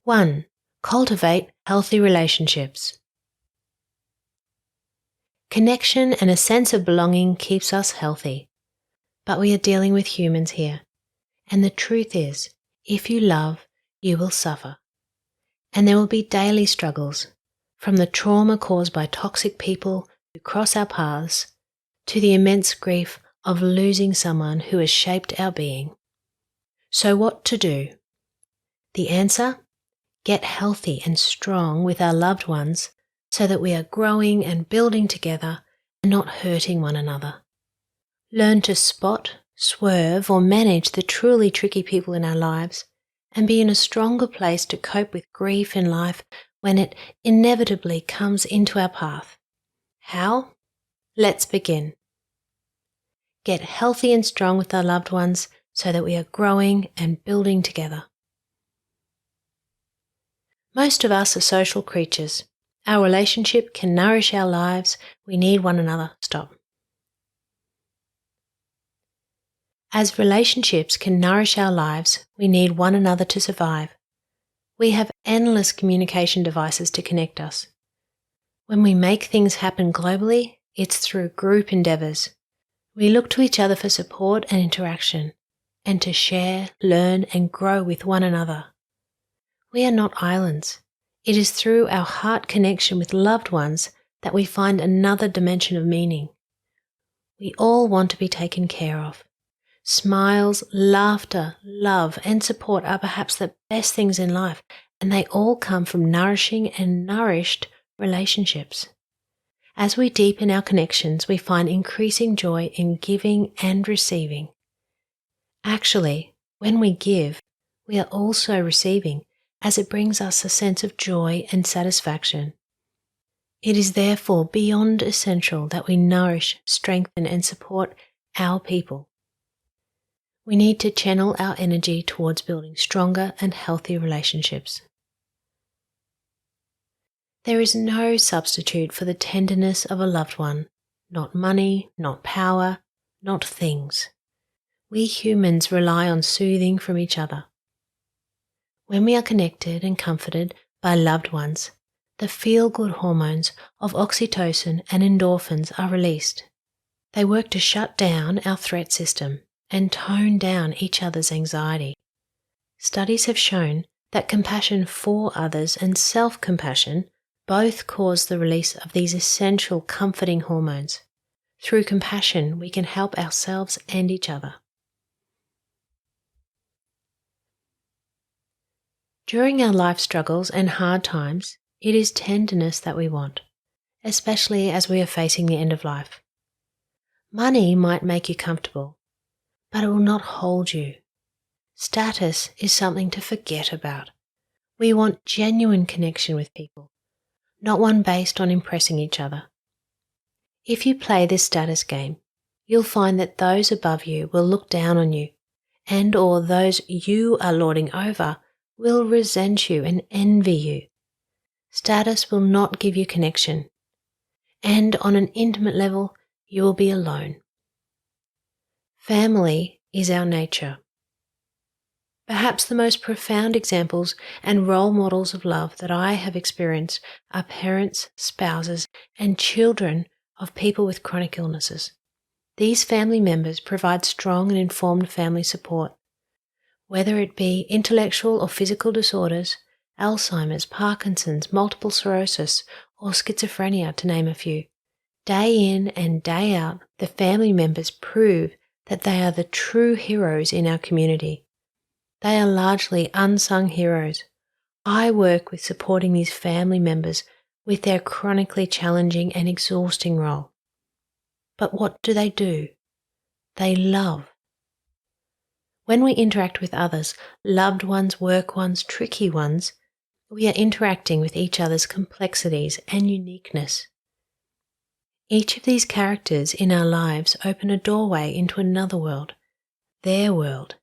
1. Cultivate healthy relationships. Connection and a sense of belonging keeps us healthy. But we are dealing with humans here. And the truth is, if you love, you will suffer. And there will be daily struggles, from the trauma caused by toxic people who cross our paths to the immense grief of losing someone who has shaped our being. So what to do? The answer? Get healthy and strong with our loved ones so that we are growing and building together and not hurting one another. Learn to spot, swerve, or manage the truly tricky people in our lives and be in a stronger place to cope with grief in life when it inevitably comes into our path. How? Let's begin. Get healthy and strong with our loved ones so that we are growing and building together. Most of us are social creatures. Our relationship can nourish our lives. We need one another. Stop. As relationships can nourish our lives, we need one another to survive. We have endless communication devices to connect us. When we make things happen globally, it's through group endeavours. We look to each other for support and interaction, and to share, learn, and grow with one another. We are not islands. It is through our heart connection with loved ones that we find another dimension of meaning. We all want to be taken care of. Smiles, laughter, love, and support are perhaps the best things in life, and they all come from nourishing and nourished relationships. As we deepen our connections, we find increasing joy in giving and receiving. Actually, when we give, we are also receiving, as it brings us a sense of joy and satisfaction. It is therefore beyond essential that we nourish, strengthen, and support our people. We need to channel our energy towards building stronger and healthy relationships. There is no substitute for the tenderness of a loved one, not money, not power, not things. We humans rely on soothing from each other. When we are connected and comforted by loved ones, the feel-good hormones of oxytocin and endorphins are released. They work to shut down our threat system and tone down each other's anxiety. Studies have shown that compassion for others and self-compassion both cause the release of these essential comforting hormones. Through compassion, we can help ourselves and each other. During our life struggles and hard times, it is tenderness that we want, especially as we are facing the end of life. Money might make you comfortable, but it will not hold you. Status is something to forget about. We want genuine connection with people, not one based on impressing each other. If you play this status game, you'll find that those above you will look down on you, and or those you are lording over will resent you and envy you. Status will not give you connection, and on an intimate level, you will be alone. Family is our nature. Perhaps the most profound examples and role models of love that I have experienced are parents, spouses, and children of people with chronic illnesses. These family members provide strong and informed family support. Whether it be intellectual or physical disorders, Alzheimer's, Parkinson's, multiple sclerosis, or schizophrenia, to name a few. Day in and day out, the family members prove that they are the true heroes in our community. They are largely unsung heroes. I work with supporting these family members with their chronically challenging and exhausting role. But what do? They love. When we interact with others, loved ones, work ones, tricky ones, we are interacting with each other's complexities and uniqueness. Each of these characters in our lives open a doorway into another world, their world,